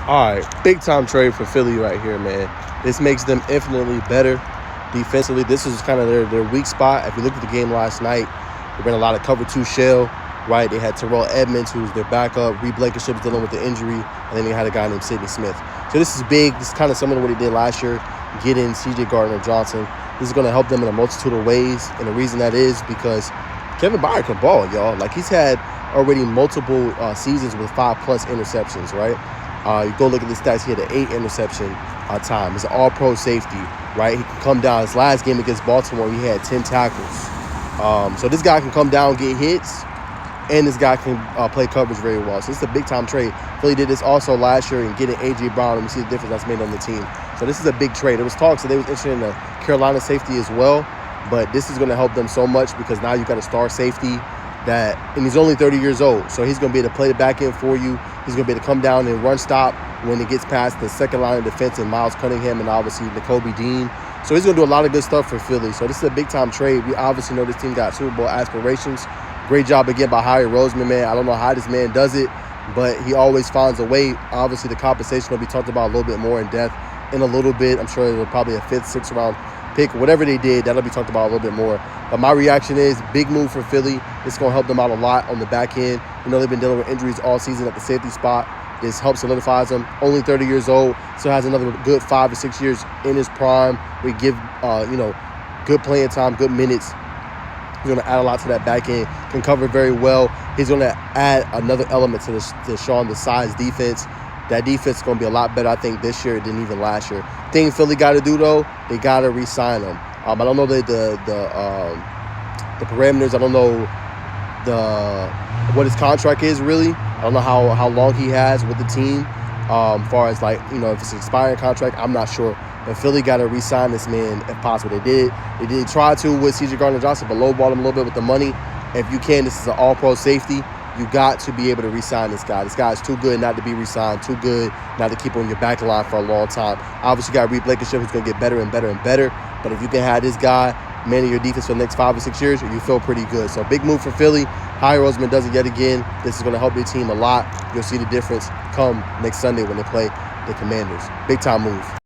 All right, big time trade for Philly right here, man. This makes them infinitely better defensively. This is kind of their weak spot. If you look at the game last night, they ran a lot of cover two shell, right? They had Terrell Edmonds, who's their backup. Reed Blankenship was dealing with the injury, and then they had a guy named Sidney Smith. So this is big. This is kind of similar to what he did last year, getting C.J. Gardner-Johnson. This is going to help them in a multitude of ways, and the reason that is because Kevin Byard can ball, y'all. Like, he's had already multiple seasons with 5+ interceptions, right? You go look at the stats. He had an 8 interception time. He's an all-pro safety, right? He can come down. His last game against Baltimore, he had 10 tackles. So this guy can come down, get hits, and this guy can play coverage very well. So this is a big-time trade. Philly did this also last year in getting A.J. Brown, and we see the difference that's made on the team. So this is a big trade. There was talks that they was interested in the Carolina safety as well, but this is going to help them so much because now you got a star safety and he's only 30 years old. So he's going to be able to play the back end for you. He's going to be able to come down and run stop when it gets past the second line of defense and Miles Cunningham and obviously Nakobe Dean. So he's going to do a lot of good stuff for Philly. So this is a big-time trade. We obviously know this team got Super Bowl aspirations. Great job again by Howie Roseman, man. I don't know how this man does it, but he always finds a way. Obviously, the compensation will be talked about a little bit more in depth in a little bit. I'm sure it'll probably a 5th, 6th round pick. Whatever they did, that'll be talked about a little bit more. But my reaction is big move for Philly. It's going to help them out a lot on the back end. You know, they've been dealing with injuries all season at the safety spot. This helps solidifies him. Only 30 years old, so has another good 5 or 6 years in his prime. We give, good playing time, good minutes. He's going to add a lot to that back end. Can cover very well. He's going to add another element to Sean, the size defense. That defense is going to be a lot better, I think, this year than even last year. Thing Philly got to do, though, they got to re-sign him. I don't know the parameters. I don't know what his contract is, really. I don't know how long he has with the team. As far as, if it's an expiring contract, I'm not sure. But Philly got to re-sign this man if possible. They did try to with C.J. Gardner-Johnson, but lowballed him a little bit with the money. If you can, this is an all-pro safety. You got to be able to re-sign this guy. This guy is too good not to be re-signed, too good not to keep on your back line for a long time. Obviously, you got Reed Blankenship, who's going to get better and better and better. But if you can have this guy manage your defense for the next 5 or 6 years, you feel pretty good. So big move for Philly. Howie Roseman does it yet again. This is going to help your team a lot. You'll see the difference come next Sunday when they play the Commanders. Big time move.